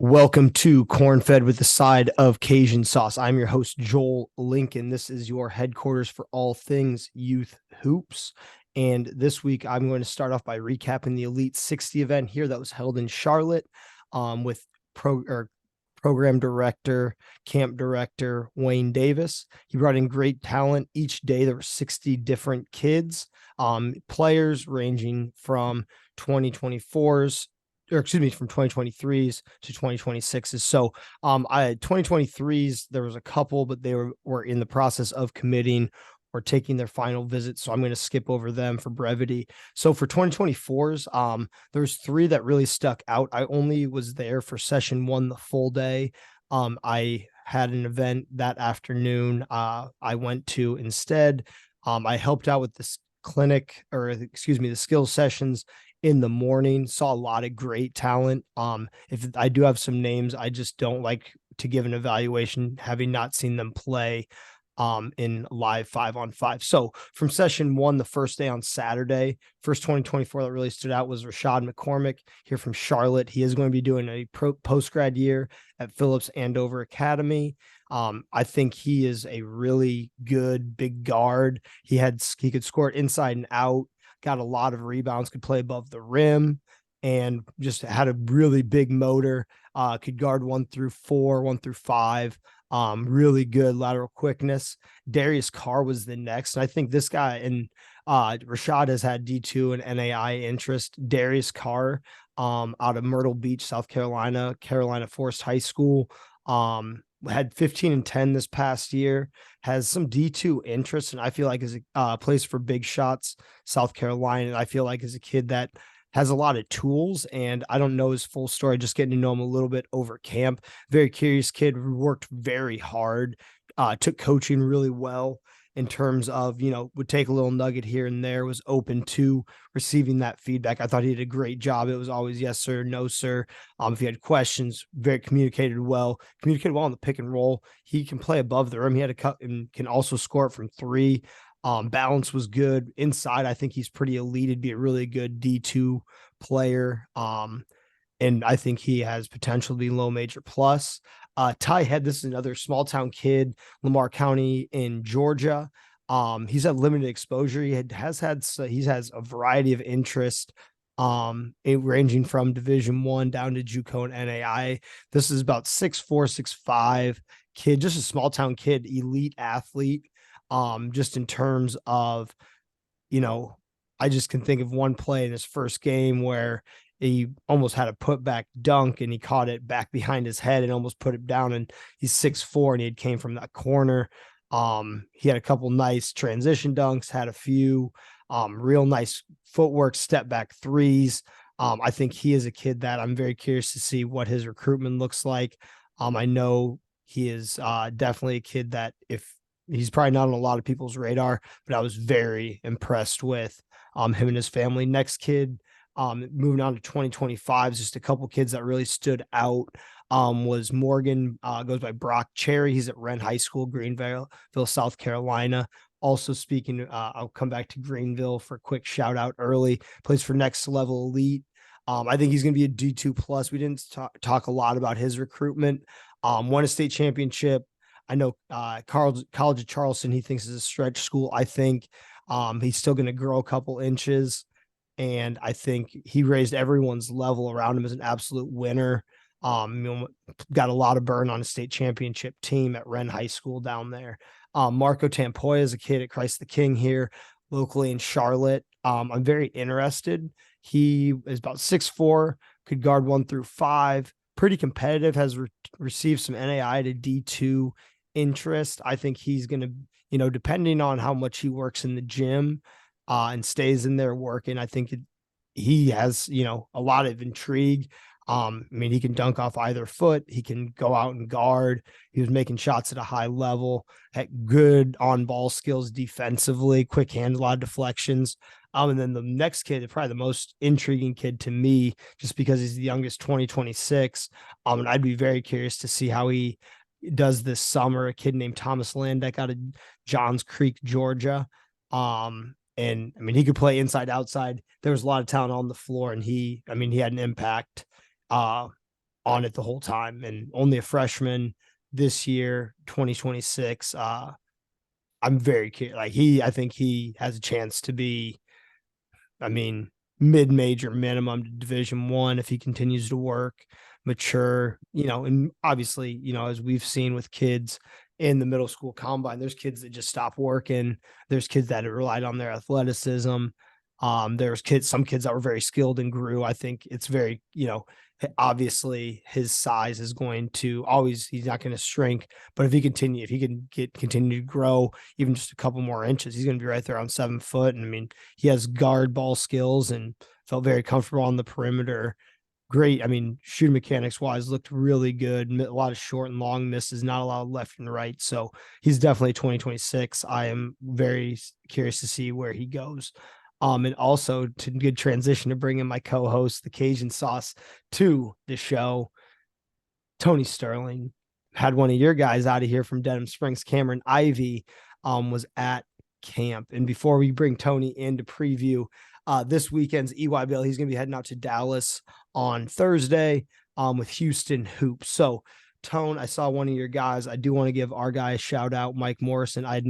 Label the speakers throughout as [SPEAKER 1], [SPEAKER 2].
[SPEAKER 1] Welcome to Corn Fed with the Side of Cajun Sauce. I'm your host, Joel Lincoln. This is your headquarters for all things youth hoops. And this week, I'm going to start off by recapping the Elite 60 event here that was held in Charlotte with program director, camp director Wayne Davis. He brought in great talent. Each day, there were 60 different kids, players ranging from 2024s from 2023s to 2026s. So I 2023s, there was a couple, but they were in the process of committing or taking their final visit. So I'm going to skip over them for brevity. So for 2024s, there's three that really stuck out. I only was there for session one the full day. I had an event that afternoon I went to instead. I helped out with this clinic, or excuse me, the skills sessions in the morning. Saw a lot of great talent. If I do have some names, I just don't like to give an evaluation having not seen them play in live 5-on-5. So from session one, the first day on Saturday, first 2024 that really stood out was Rashad McCormick here from Charlotte. He is going to be doing a post-grad year at Phillips Andover Academy. I think he is a really good big guard. He could score it inside and out, got a lot of rebounds, could play above the rim, and just had a really big motor. Could guard 1-4, 1-5. Really good lateral quickness. Darius Carr was the next. And I think this guy, and Rashad has had D2 and NAI interest. Darius Carr, out of Myrtle Beach, South Carolina, Carolina Forest High School, had 15 and 10 this past year, has some D2 interest, and I feel like is a place for big shots, South Carolina. And I feel like is a kid that has a lot of tools, and I don't know his full story, just getting to know him a little bit over camp. Very curious kid, worked very hard, took coaching really well in terms of, would take a little nugget here and there, was open to receiving that feedback. I thought he did a great job. It was always yes, sir, no, sir. If he had questions, very communicated well in the pick and roll. He can play above the rim. He had a cut and can also score it from three. Balance was good inside. I think he's pretty elite. He'd be a really good D2 player. And I think he has potential to be low major plus. Ty Head, this is another small town kid, Lamar County in Georgia. He's had limited exposure. He has a variety of interest, ranging from Division I down to JUCO and NAI. This is about 6'4", 6'5" kid, just a small town kid, elite athlete. Just in terms of, I just can think of one play in his first game where he almost had a putback dunk and he caught it back behind his head and almost put it down. And he's 6'4" and he came from that corner. He had a couple nice transition dunks, had a few real nice footwork, step back threes. I think he is a kid that I'm very curious to see what his recruitment looks like. I know he is definitely a kid that if he's probably not on a lot of people's radar, but I was very impressed with him and his family. Next kid, moving on to 2025, just a couple kids that really stood out. Was Morgan, goes by Brock Cherry. He's at Wren High School, Greenville, South Carolina. Also speaking, I'll come back to Greenville for a quick shout out early. Plays for Next Level Elite. I think he's going to be a D2 plus. We didn't talk a lot about his recruitment. Won a state championship. I know College of Charleston, he thinks is a stretch school. I think he's still going to grow a couple inches. And I think he raised everyone's level around him as an absolute winner. Got a lot of burn on a state championship team at Wren High School down there. Marco Tampoya is a kid at Christ the King here locally in Charlotte. I'm very interested. He is about 6'4", could guard 1-5, pretty competitive, has received some NAI to D2 interest. I think he's going to, depending on how much he works in the gym and stays in there working, I think he has, a lot of intrigue. He can dunk off either foot. He can go out and guard. He was making shots at a high level, had good on-ball skills defensively, quick hand, a lot of deflections. And then the next kid, probably the most intriguing kid to me, just because he's the youngest, 2026. And I'd be very curious to see how he does this summer. A kid named Thomas Landeck out of Johns Creek, Georgia. And he could play inside, outside. There was a lot of talent on the floor, and he had an impact on it the whole time, and only a freshman this year, 2026. I'm very curious. Like I think he has a chance to be, I mean, mid-major minimum to Division 1 if he continues to work, mature, and obviously, as we've seen with kids in the middle school combine, there's kids that just stop working. There's kids that relied on their athleticism. There's some kids that were very skilled and grew. I think it's very, obviously his size is going to always, he's not going to shrink, but if he can continue to grow even just a couple more inches, he's going to be right there on 7 foot. And I mean, he has guard ball skills and felt very comfortable on the perimeter. Great. I mean, shooting mechanics wise looked really good. A lot of short and long misses, not a lot of left and right. So he's definitely 2026. I am very curious to see where he goes. And also to good transition to bring in my co-host, the Cajun Sauce, to the show. Tony Sterling had one of your guys out of here from Denham Springs. Cameron Ivy was at camp. And before we bring Tony in to preview this weekend's EYBL, he's going to be heading out to Dallas on Thursday with Houston Hoops. So, Tone, I saw one of your guys. I do want to give our guy a shout out, Mike Morrison. I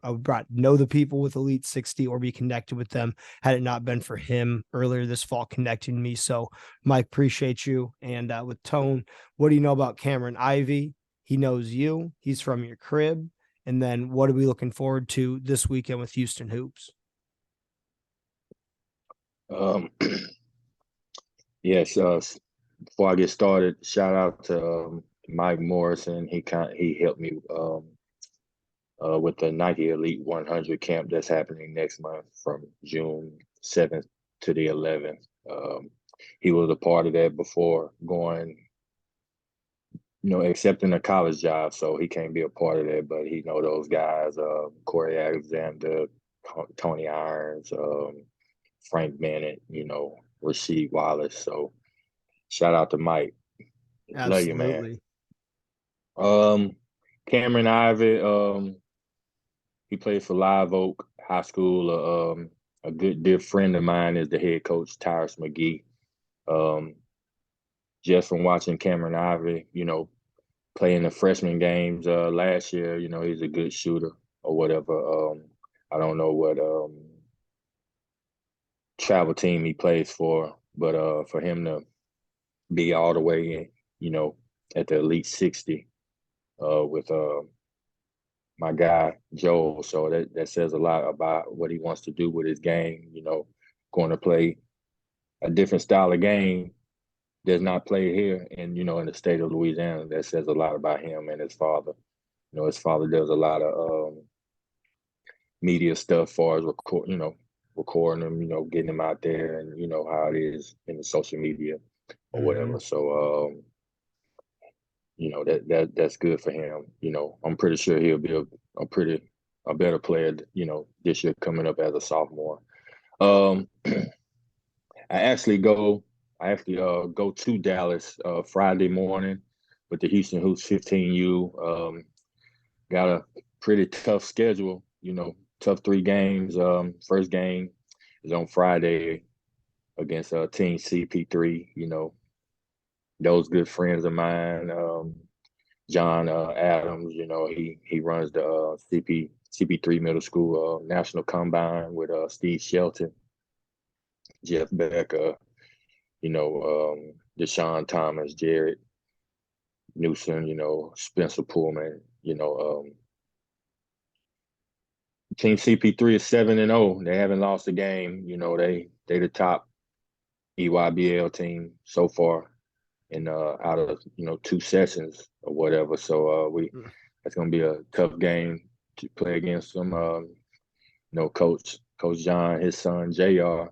[SPEAKER 1] would know the people with Elite 60 or be connected with them had it not been for him earlier this fall connecting me. So, Mike, appreciate you. And with Tone, what do you know about Cameron Ivy? He knows you. He's from your crib. And then what are we looking forward to this weekend with Houston Hoops?
[SPEAKER 2] Yes. Before I get started, shout out to Mike Morrison. He helped me with the Nike Elite 100 camp that's happening next month from June 7th to the 11th. He was a part of that before going, accepting a college job, so he can't be a part of that. But he know those guys: Corey Alexander, Tony Irons, Frank Bennett, Rasheed Wallace. So shout out to Mike. Love you, man.
[SPEAKER 1] Absolutely.
[SPEAKER 2] Cameron Ivy, he plays for Live Oak High School. A good dear friend of mine is the head coach, Tyrus McGee. Um, just from watching Cameron Ivy, playing the freshman games last year, he's a good shooter or whatever. I don't know what travel team he plays for, but for him to be all the way in, at the Elite 60 with my guy Joel. So that says a lot about what he wants to do with his game. Going to play a different style of game that's not played here, and in the state of Louisiana. That says a lot about him and his father. His father does a lot of media stuff, as far as recording him, getting him out there, and how it is in the social media or
[SPEAKER 1] Mm-hmm.
[SPEAKER 2] whatever. So that's good for him. I'm pretty sure he'll be a better player, this year coming up as a sophomore. Um, I actually go to Dallas Friday morning with the Houston Hoops 15U. Got a pretty tough schedule, tough 3 games. First game is on Friday against Team CP3. Those good friends of mine. John Adams, he runs the CP3 Middle School National Combine with Steve Shelton, Jeff Becker, Deshaun Thomas, Jared Newsom, Spencer Pullman, Team CP3 is 7-0. They haven't lost a game. They the top EYBL team so far in out of 2 sessions or whatever. So that's gonna be a tough game to play against them. Coach John, his son JR,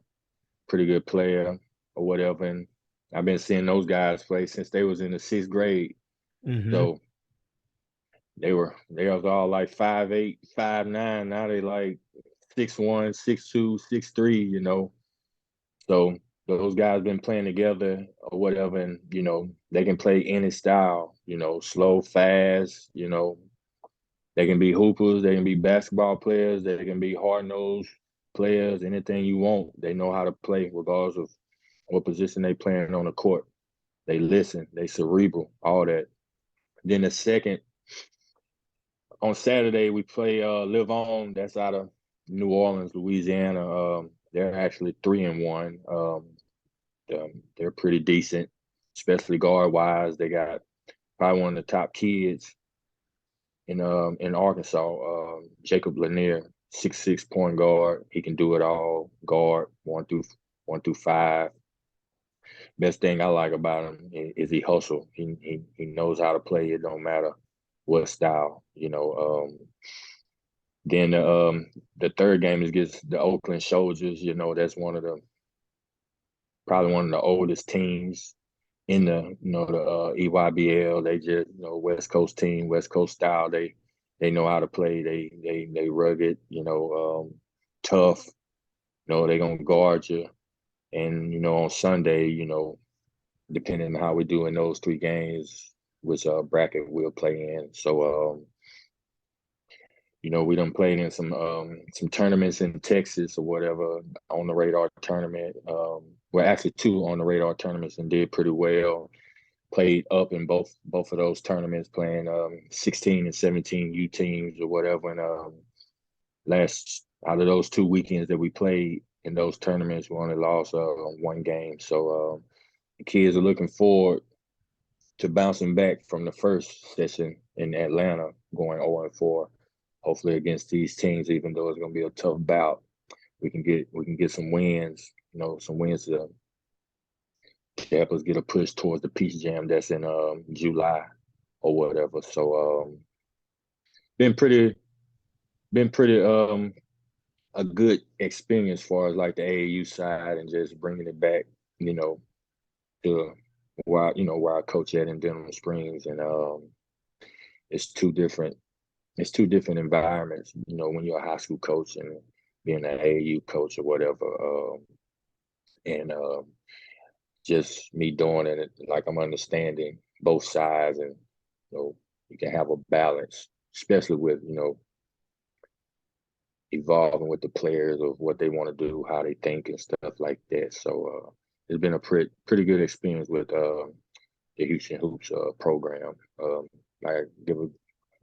[SPEAKER 2] pretty good player or whatever. And I've been seeing those guys play since they was in the 6th grade.
[SPEAKER 1] Mm-hmm.
[SPEAKER 2] So they was all like 5'8", 5'9". Now they like 6'1", 6'2", 6'3", So those guys been playing together or whatever, and they can play any style, slow, fast, they can be hoopers, they can be basketball players, they can be hard-nosed players, anything you want. They know how to play regardless of what position they playing on the court. they listen, they cerebral, all that. Then the second on Saturday we play Live On. That's out of New Orleans, Louisiana. They're actually 3-1. They're pretty decent, especially guard wise. They got probably one of the top kids in Arkansas, Jacob Lanier, 6'6" point guard. He can do it all. Guard 1 through 5. Best thing I like about him is he hustle. He knows how to play. It don't matter what style, you know. Then the third game is against the Oakland Soldiers. You know, that's probably one of the oldest teams in the EYBL. They just West Coast team, West Coast style. They know how to play. They rugged, tough. They gonna guard you. And on Sunday, depending on how we do in those 3 games, which bracket we'll play in. So we done played in some tournaments in Texas or whatever on the radar tournament. Well, actually 2 on the radar tournaments and did pretty well. Played up in both of those tournaments, playing 16 and 17 U teams or whatever. And last out of those 2 weekends that we played in those tournaments, we only lost 1 game. So the kids are looking forward to bouncing back from the first session in Atlanta, going 0-4. Hopefully against these teams, even though it's going to be a tough bout, we can get some wins. Some wins to help us get a push towards the Peach Jam that's in July or whatever. So been pretty a good experience as far as like the AAU side and just bringing it back, to where I coach at in Denham Springs. And it's two different environments, when you're a high school coach and being an AAU coach or whatever. And just me doing it, like I'm understanding both sides, and you can have a balance, especially with evolving with the players of what they want to do, how they think, and stuff like that. So it's been a pretty good experience with the Houston Hoops program. I give a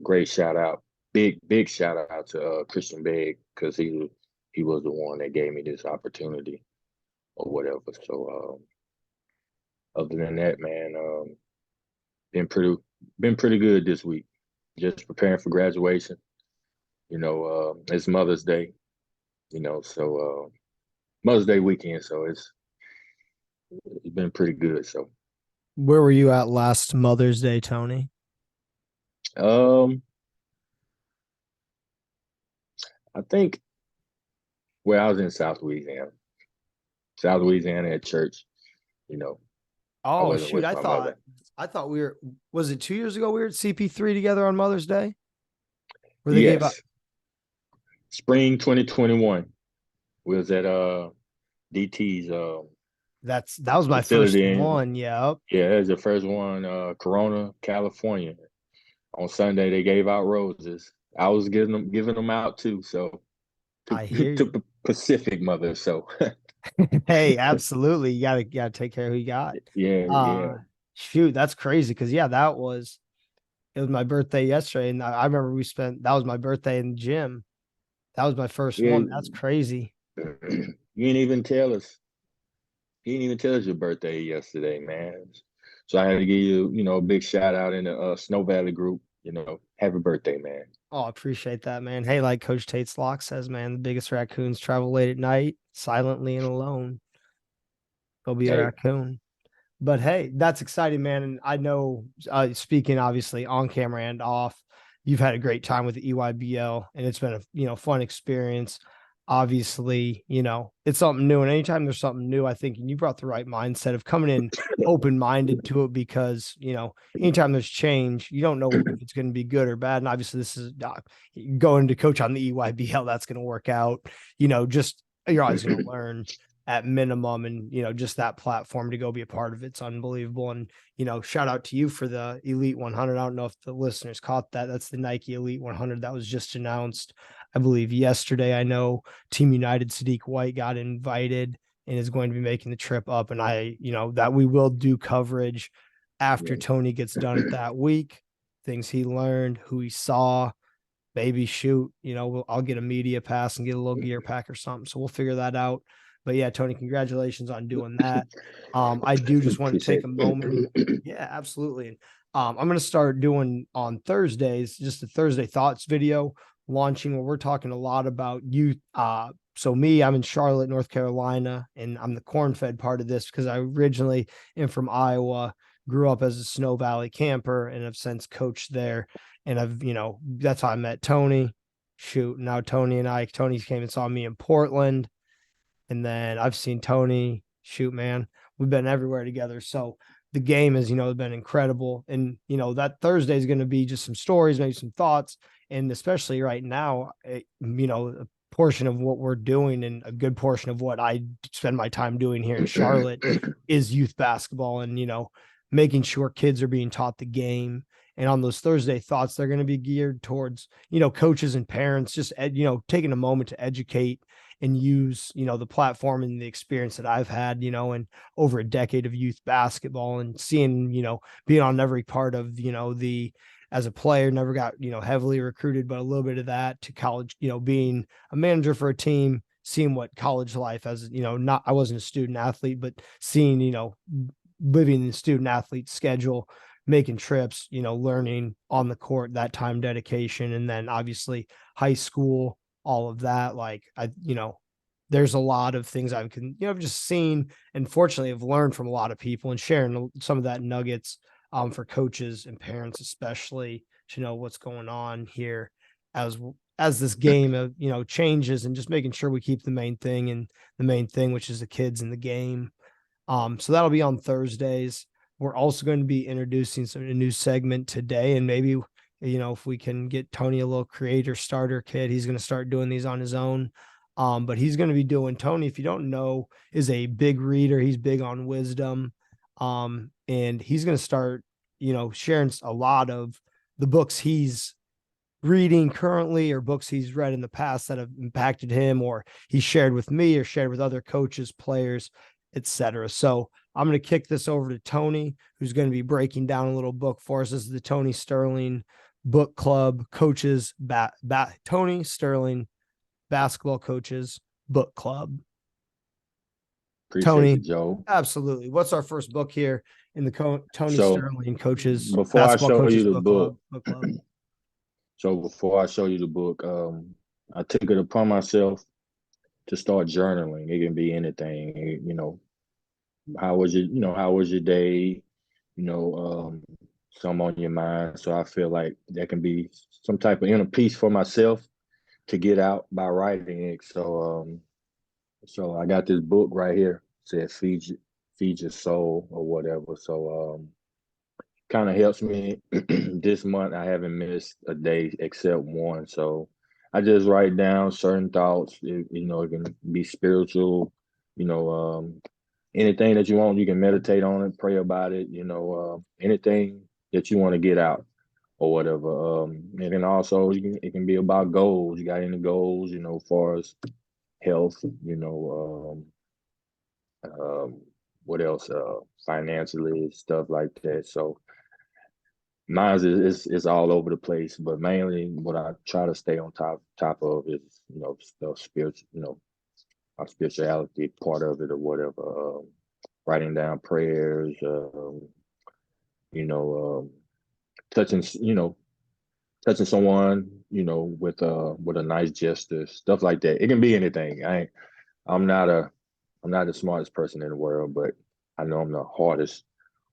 [SPEAKER 2] great shout out, big shout out to Christian Begg, because he was the one that gave me this opportunity or whatever. So other than that, man, been pretty good this week. Just preparing for graduation. It's Mother's Day. So Mother's Day weekend. So it's been pretty good. So
[SPEAKER 1] Where were you at last Mother's Day, Tony?
[SPEAKER 2] I think I was in South Louisiana at church. I
[SPEAKER 1] Oh
[SPEAKER 2] wasn't
[SPEAKER 1] shoot,
[SPEAKER 2] with my mother.
[SPEAKER 1] I thought was it 2 years ago we were at CP3 together on Mother's Day? Where they gave out
[SPEAKER 2] Yes, spring 2021. We was at DT's
[SPEAKER 1] that was my first
[SPEAKER 2] facility in,
[SPEAKER 1] one. Yep.
[SPEAKER 2] yeah, it was the first one, Corona, California. On Sunday they gave out roses. I was giving them out too. So
[SPEAKER 1] I hear
[SPEAKER 2] to
[SPEAKER 1] you.
[SPEAKER 2] Pacific Mother. So
[SPEAKER 1] Hey, absolutely. You gotta take care of who you got.
[SPEAKER 2] yeah.
[SPEAKER 1] Shoot, that's crazy because it was my birthday yesterday, and I remember that was my birthday in the gym. That was my first
[SPEAKER 2] Yeah,
[SPEAKER 1] one. That's crazy.
[SPEAKER 2] you didn't even tell us. You didn't even tell us your birthday yesterday, man. So I had to give you, a big shout out in the Snow Valley group. Happy birthday, man.
[SPEAKER 1] Oh, I appreciate that, man. Hey, like Coach Tate's Lock says, man, the biggest raccoons travel late at night, silently and alone. Go be a
[SPEAKER 2] Hey,
[SPEAKER 1] raccoon. But hey, that's exciting, man. And I know, speaking obviously on camera and off, you've had a great time with the EYBL, and it's been a fun experience. Obviously, it's something new, and anytime there's something new, I think, and you brought the right mindset of coming in open minded to it, because anytime there's change, you don't know if it's going to be good or bad. And obviously, this is going to coach on the EYBL. That's going to work out. Just you're always going to learn at minimum, and just that platform to go be a part of it's unbelievable. And shout out to you for the Elite 100. I don't know if the listeners caught that. That's the Nike Elite 100 that was just announced, I believe, yesterday. I know Team United Sadiq White got invited, and is going to be making the trip up. And that we will do coverage after
[SPEAKER 2] Yeah.
[SPEAKER 1] Tony gets done at that week, things he learned, who he saw, maybe shoot, I'll get a media pass and get a little gear pack or something. So we'll figure that out. But yeah, Tony, congratulations on doing that. I do just want to take a moment. Yeah, absolutely. And I'm going to start doing on Thursdays, just a Thursday thoughts video launching where we're talking a lot about youth. So me, I'm in Charlotte, North Carolina, and I'm the corn-fed part of this because I originally am from Iowa, grew up as a Snow Valley camper, and have since coached there. And that's how I met Tony. Shoot, now Tony came and saw me in Portland. And then I've seen Tony. Shoot, man, we've been everywhere together. So the game has, been incredible. And, that Thursday is going to be just some stories, maybe some thoughts. And especially right now, a portion of what we're doing and a good portion of what I spend my time doing here in Charlotte is youth basketball and, making sure kids are being taught the game. And on those Thursday thoughts, they're going to be geared towards, coaches and parents, just, taking a moment to educate and use, the platform and the experience that I've had, and over a decade of youth basketball and seeing, being on every part of, as a player, never got, heavily recruited, but a little bit of that to college, being a manager for a team, seeing what college life as, I wasn't a student athlete, but seeing, living the student athlete schedule, making trips, learning on the court, that time dedication. And then obviously high school, all of that. Like there's a lot of things I've just seen and fortunately have learned from a lot of people and sharing some of that nuggets for coaches and parents, especially to know what's going on here as this game changes and just making sure we keep the main thing and the main thing, which is the kids in the game. So that'll be on Thursdays. We're also going to be introducing a new segment today, and maybe if we can get Tony a little creator starter kit, he's going to start doing these on his own. But he's going to be doing Tony, if you don't know, is a big reader. He's big on wisdom. And he's going to start, sharing a lot of the books he's reading currently or books he's read in the past that have impacted him or he shared with me or shared with other coaches, players, etc. So I'm going to kick this over to Tony, who's going to be breaking down a little book for us. This is the Tony Sterling Book Club Coaches, Tony Sterling Basketball Coaches Book Club.
[SPEAKER 2] Appreciate
[SPEAKER 1] Tony,
[SPEAKER 2] you, Joe.
[SPEAKER 1] absolutely. What's our first book here in the Tony
[SPEAKER 2] So
[SPEAKER 1] Sterling Coaches
[SPEAKER 2] before I
[SPEAKER 1] Basketball
[SPEAKER 2] show
[SPEAKER 1] Coaches
[SPEAKER 2] you the
[SPEAKER 1] Book
[SPEAKER 2] book,
[SPEAKER 1] Club?
[SPEAKER 2] so before I show you the book, I took it upon myself to start journaling. It can be anything, how was your day, some on your mind. So I feel like that can be some type of inner peace for myself to get out by writing it. So I got this book right here. It said feed your soul or whatever. So kind of helps me this month. I haven't missed a day except one. So I just write down certain thoughts. It can be spiritual, you know, anything that you want, you can meditate on it, pray about it, anything that you want to get out or whatever. And then also it can be about goals. You got any goals, as far as health, what else? Financially, stuff like that. So mine is all over the place, but mainly what I try to stay on top of is, the spiritual, our spirituality part of it or whatever. Writing down prayers, you know, touching, touching someone, with a nice gesture, stuff like that. It can be anything. I'm not a, I'm not the smartest person in the world, but I know I'm the hardest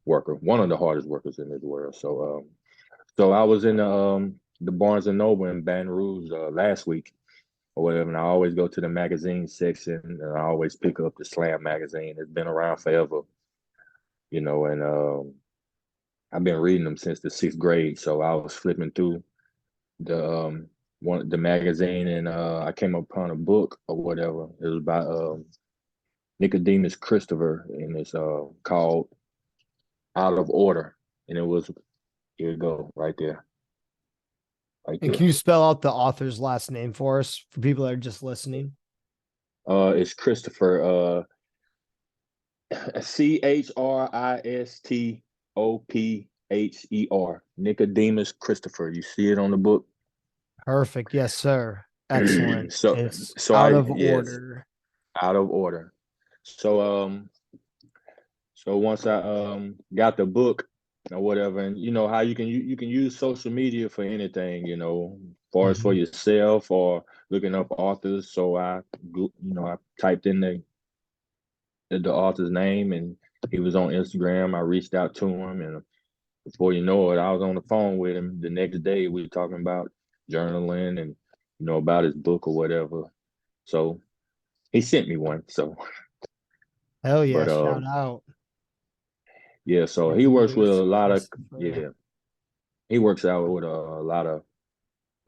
[SPEAKER 2] worker, one of the hardest workers in this world. So I was in the Barnes and Noble in Baton Rouge last week or whatever, and I always go to the magazine section and I always pick up the Slam magazine. It's been around forever, and I've been reading them since the sixth grade. So I was flipping through the magazine and I came upon a book or whatever. It was by Nicodemus Christopher and it's called Out of Order. And here you go, right there. Right
[SPEAKER 1] And
[SPEAKER 2] there.
[SPEAKER 1] can you spell out the author's last name for us for people that are just listening?
[SPEAKER 2] It's Christopher. Christopher. Nicodemus Christopher. You see it on the book.
[SPEAKER 1] Perfect. Yes, sir. Excellent.
[SPEAKER 2] so
[SPEAKER 1] It's
[SPEAKER 2] so
[SPEAKER 1] out
[SPEAKER 2] I
[SPEAKER 1] of
[SPEAKER 2] yes,
[SPEAKER 1] order.
[SPEAKER 2] out of order. So so once I got the book or whatever, and you know how you can use social media for anything, you know, as far as for
[SPEAKER 1] Mhm.
[SPEAKER 2] yourself or looking up authors. So I typed in the author's name, and he was on Instagram. I reached out to him, and before you know it, I was on the phone with him the next day. We were talking about journaling and about his book or whatever. So he sent me one. So,
[SPEAKER 1] Hell yeah.
[SPEAKER 2] but
[SPEAKER 1] Shout out.
[SPEAKER 2] yeah. So he works with a
[SPEAKER 1] Nicodemus
[SPEAKER 2] lot of
[SPEAKER 1] Christopher.
[SPEAKER 2] yeah. He works out with a lot of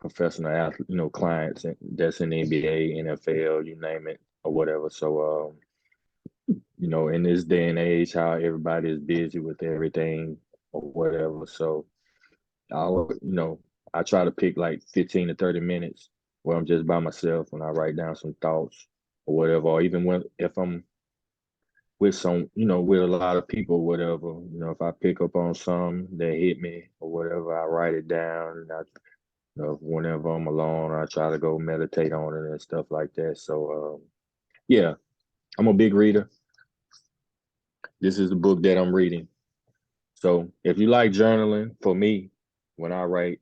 [SPEAKER 2] professional athlete, clients that's in the NBA, NFL, you name it, or whatever. So, in this day and age, how everybody is busy with everything or whatever. So I try to pick like 15 to 30 minutes where I'm just by myself and I write down some thoughts or whatever, or even if I'm with with a lot of people, whatever, if I pick up on some that hit me or whatever, I write it down. And whenever I'm alone, I try to go meditate on it and stuff like that. So, yeah, I'm a big reader. This is the book that I'm reading. So if you like journaling, for me, when I write,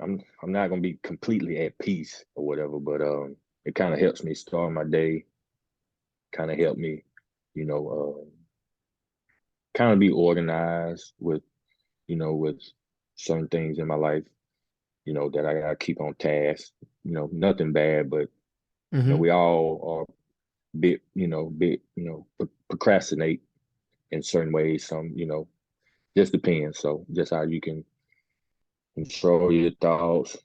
[SPEAKER 2] I'm not gonna be completely at peace or whatever, but it kind of helps me start my day. Kind of help me, you know, kind of be organized with certain things in my life. That I gotta keep on task. Nothing bad, but
[SPEAKER 1] Hmm.
[SPEAKER 2] we all are procrastinate in certain ways. Some, just depends. So just how you can control your thoughts,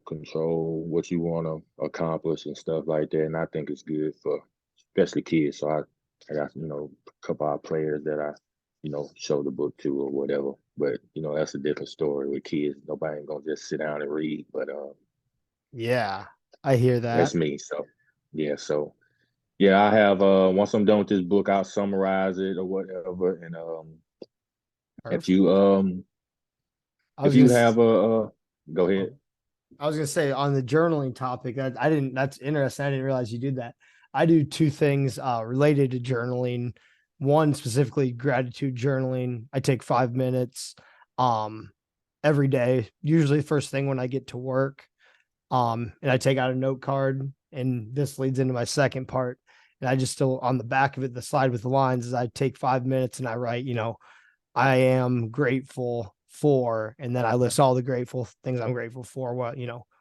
[SPEAKER 2] control what you want to accomplish and stuff like that. And I think it's good for especially kids. So I got, a couple of players that I, show the book to or whatever. But, that's a different story with kids. Nobody ain't gonna just sit down and read, but
[SPEAKER 1] Yeah, I hear
[SPEAKER 2] that's
[SPEAKER 1] that.
[SPEAKER 2] me. So yeah, yeah, I have once I'm done with this book, I'll summarize it or whatever. And if
[SPEAKER 1] Perfect.
[SPEAKER 2] you
[SPEAKER 1] I
[SPEAKER 2] if
[SPEAKER 1] was gonna
[SPEAKER 2] you have a go ahead.
[SPEAKER 1] oh, I was gonna say on the journaling topic that I didn't. That's interesting. I didn't realize you did that. I do two things related to journaling. One specifically gratitude journaling. I take 5 minutes um, every day, usually first thing when I get to work. And I take out a note card, and this leads into my second part. And I just still on the back of it, the slide with the lines is I take 5 minutes and I write, I am grateful for, and then I list all the grateful things I'm grateful for. What,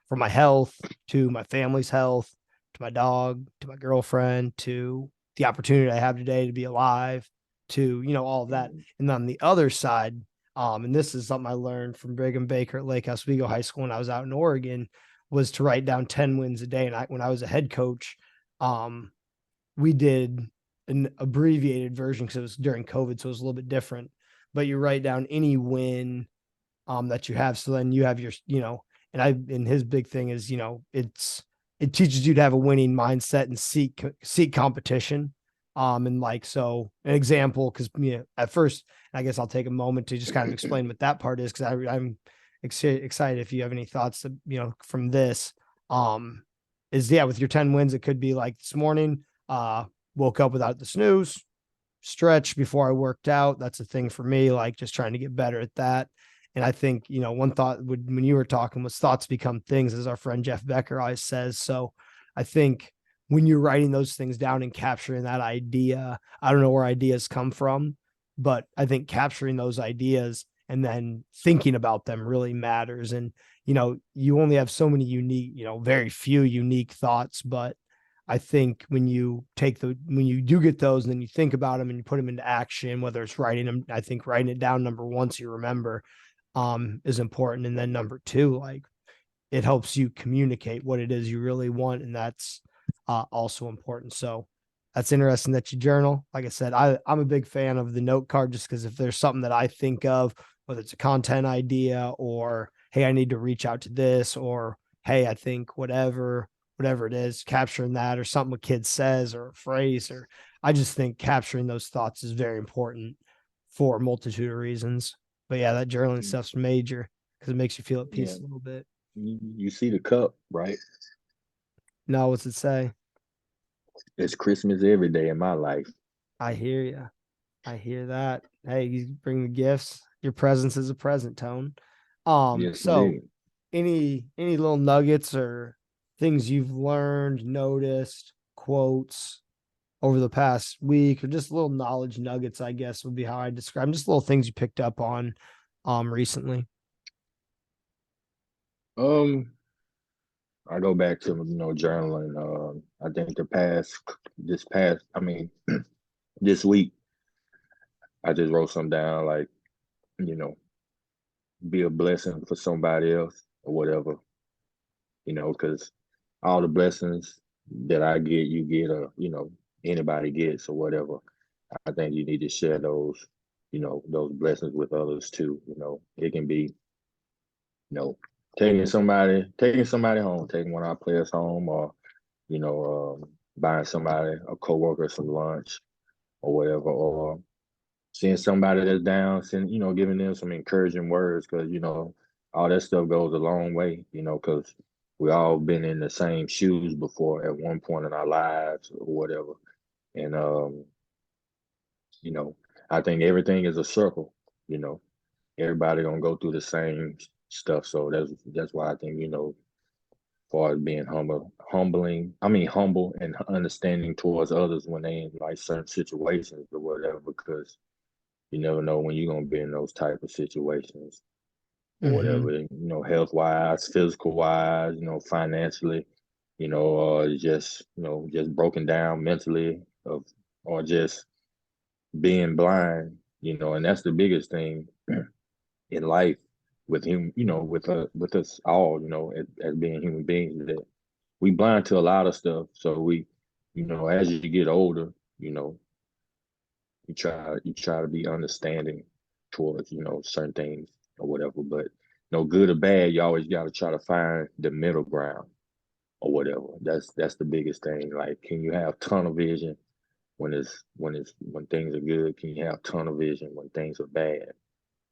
[SPEAKER 1] from my health to my family's health, to my dog, to my girlfriend, to the opportunity I have today to be alive, to, all of that. And on the other side, and this is something I learned from Brigham Baker at Lake Oswego High School when I was out in Oregon, was to write down 10 wins a day. And when I was a head coach, we did an abbreviated version because it was during COVID, so it was a little bit different. But you write down any win that you have, so then you have your, and his big thing is, it teaches you to have a winning mindset and seek competition. And like so, an example, because at first, I guess I'll take a moment to just kind of explain what that part is, because I'm excited if you have any thoughts, from this. Um, is yeah, with your 10 wins, it could be like this morning. Woke up without the snooze, stretch before I worked out. That's a thing for me, like just trying to get better at that. And I think, one thought when you were talking was thoughts become things, as our friend Jeff Becker always says. So I think when you're writing those things down and capturing that idea, I don't know where ideas come from, but I think capturing those ideas and then thinking about them really matters. And, you only have so many unique, very few unique thoughts, but I think when you do get those and then you think about them and you put them into action, whether it's writing them, I think writing it down, number one, so you remember, is important. And then number two, like it helps you communicate what it is you really want. And that's also important. So that's interesting that you journal. Like I said, I'm a big fan of the note card just because if there's something that I think of, whether it's a content idea or, hey, I need to reach out to this, or, hey, I think whatever it is, capturing that, or something a kid says or a phrase, or I just think capturing those thoughts is very important for a multitude of reasons. But yeah, that journaling stuff's major because it makes you feel at
[SPEAKER 2] Yeah,
[SPEAKER 1] peace a little bit.
[SPEAKER 2] you see the cup, right?
[SPEAKER 1] No, what's it say?
[SPEAKER 2] It's Christmas every day in my life.
[SPEAKER 1] I hear you. I hear that. Hey, you bring the gifts. Your presence is a present, Tone.
[SPEAKER 2] Yes,
[SPEAKER 1] So
[SPEAKER 2] indeed.
[SPEAKER 1] any little nuggets or things you've learned, noticed, quotes over the past week, or just little knowledge nuggets, I guess would be how I describe them. Just little things you picked up on recently.
[SPEAKER 2] Um, I go back to journaling. I think I mean, this week, I just wrote some down like you know, be a blessing for somebody else or whatever. Because all the blessings that I get, you get, or anybody gets or whatever. I think you need to share those blessings with others too. It can be, taking somebody home, taking one of our players home, or buying somebody, a coworker, some lunch or whatever, or seeing somebody that's down, giving them some encouraging words, because all that stuff goes a long way. Because we all been in the same shoes before at one point in our lives or whatever, and you know, I think everything is a circle. You know, everybody gonna go through the same stuff, so that's why I think far as being humble and understanding towards others when they in like certain situations or whatever, because you never know when you're gonna be in those type of situations or
[SPEAKER 1] Mm-hmm.
[SPEAKER 2] whatever, health wise, physical wise, financially, just broken down mentally or just being blind, and that's the biggest thing in life with him, with us all, as being human beings, that we blind to a lot of stuff. So as you get older, you know, you try to be understanding towards certain things or whatever. But no good or bad, you always got to try to find the middle ground or whatever. That's the biggest thing. Like, can you have tunnel vision when things are good? Can you have tunnel vision when things are bad?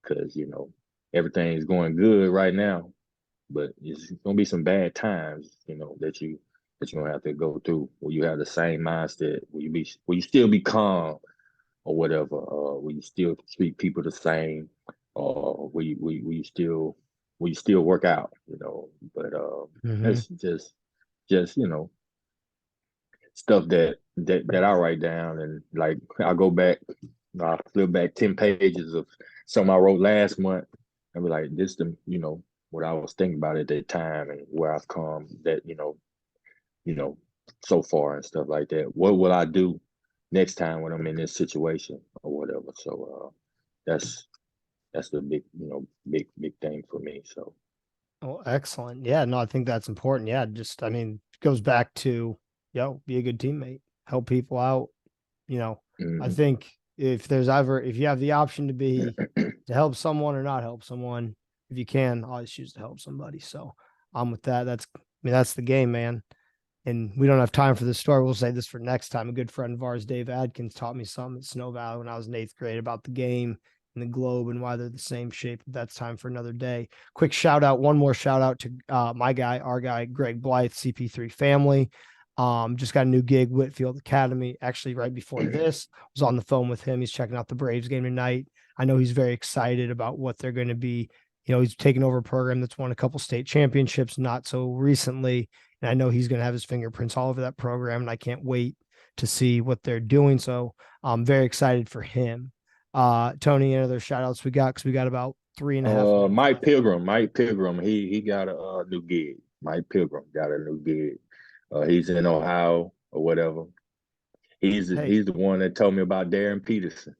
[SPEAKER 2] Because everything's going good right now, but it's gonna be some bad times, that you're gonna have to go through, where you have the same mindset, where you still be calm or whatever, where you still treat people the same, or where you still work out, But
[SPEAKER 1] Mm-hmm.
[SPEAKER 2] that's just stuff that I write down, and like I go back, I flip back 10 pages of something I wrote last month, and be like, this the what I was thinking about at that time and where I've come that you know so far and stuff like that. What will I do next time when I'm in this situation or whatever? So that's the big thing for me. So
[SPEAKER 1] Oh, excellent. Yeah, no, I think that's important. Yeah, just I mean, it goes back to, be a good teammate, help people out. You know, I
[SPEAKER 2] mhm.
[SPEAKER 1] think if you have the option to help someone or not help someone, if you can, always choose to help somebody. So I'm with that. That's the game, man. And we don't have time for this story. We'll say this for next time. A good friend of ours, Dave Adkins, taught me something at Snow Valley when I was in eighth grade about the game and the globe and why they're the same shape. But that's time for another day. Quick shout out, one more shout out to our guy, Greg Blythe, CP3 family. Just got a new gig, Whitfield Academy. Actually, right before this, was on the phone with him. He's checking out the Braves game tonight. I know he's very excited about what they're going to be. He's taken over a program that's won a couple state championships not so recently, and I know he's going to have his fingerprints all over that program, and I can't wait to see what they're doing. So I'm very excited for him. Tony, any other shout outs we got? Because we got about 3.5 minutes
[SPEAKER 2] Mike
[SPEAKER 1] left.
[SPEAKER 2] Pilgrim, he got a new gig. Mike Pilgrim got a new gig. He's in Ohio or whatever.
[SPEAKER 1] Hey,
[SPEAKER 2] He's the one that told me about Darren Peterson.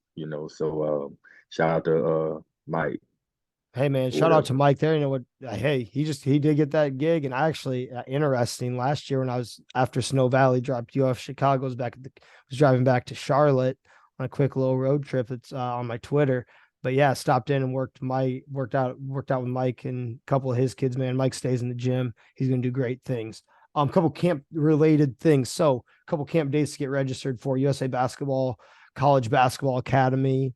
[SPEAKER 2] So shout out to Mike
[SPEAKER 1] hey man,
[SPEAKER 2] or
[SPEAKER 1] shout out to
[SPEAKER 2] whatever.
[SPEAKER 1] Mike there. You know what? Hey, he did get that gig, and I actually interesting. Last year when I was after Snow Valley dropped you off Chicago, was driving back to Charlotte on a quick little road trip. It's on my Twitter. But yeah, stopped in and worked out with Mike and a couple of his kids. Man, Mike stays in the gym. He's gonna do great things. Couple camp related things. So a couple camp dates to get registered for: USA Basketball, College Basketball Academy.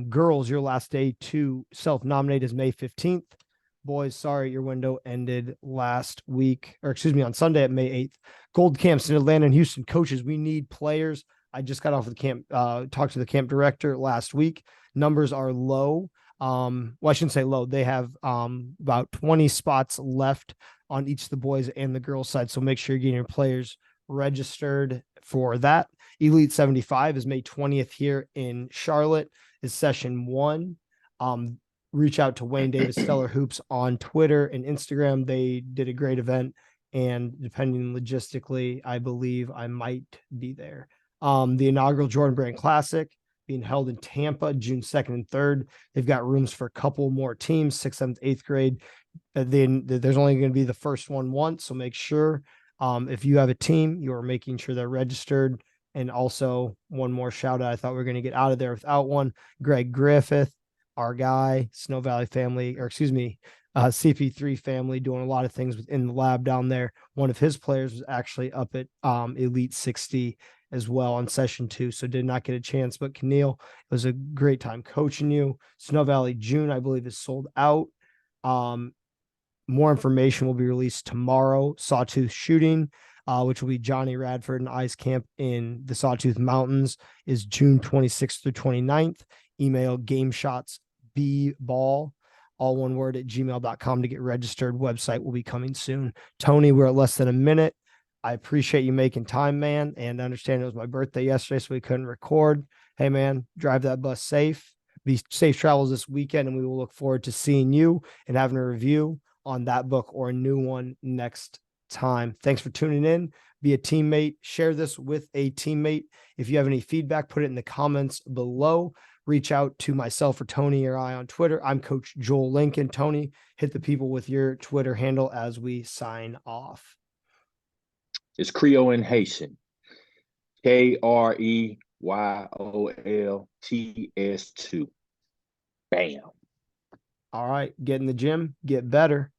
[SPEAKER 1] Girls, your last day to self-nominate is May 15th. Boys, sorry, your window ended last week, or excuse me, on Sunday at May 8th. Gold camps in Atlanta and Houston. Coaches, we need players. I just got off the camp, talked to the camp director last week. Numbers are low. Well, I shouldn't say low. They have about 20 spots left on each of the boys and the girls side. So make sure you're getting your players registered for that. Elite 75 is May 20th here in Charlotte, is session 1. Reach out to Wayne Davis Stellar Hoops on Twitter and Instagram. They did a great event, and depending logistically, I believe I might be there. The inaugural Jordan Brand Classic being held in Tampa, June 2nd and 3rd. They've got rooms for a couple more teams, 6th, 7th, 8th grade. Then there's only going to be the first one once, so make sure if you have a team, you're making sure they're registered. And also, one more shout out. I thought we were going to get out of there without one. Greg Griffith, our guy, Snow Valley family, or excuse me, CP3 family, doing a lot of things within the lab down there. One of his players was actually up at Elite 60 as well on session 2, so did not get a chance. But Keneal, it was a great time coaching you. Snow Valley June, I believe, is sold out. More information will be released tomorrow. Sawtooth Shooting, which will be Johnny Radford and Ice Camp in the Sawtooth Mountains, is June 26th through 29th. Email gameshotsbball, all one word, at gmail.com to get registered. Website will be coming soon. Tony, we're at less than a minute. I appreciate you making time, man, and understand it was my birthday yesterday, so we couldn't record. Hey, man, drive that bus safe. Be safe travels this weekend, and we will look forward to seeing you and having a review on that book or a new one next time. Thanks for tuning in. Be a teammate. Share this with a teammate. If you have any feedback, put it in the comments below. Reach out to myself or Tony or I on Twitter. I'm Coach Joel Lincoln. Tony, hit the people with your Twitter handle as we sign off.
[SPEAKER 2] It's Creole and Haitian. KREYOLTS2. Bam.
[SPEAKER 1] All right. Get in the gym. Get better.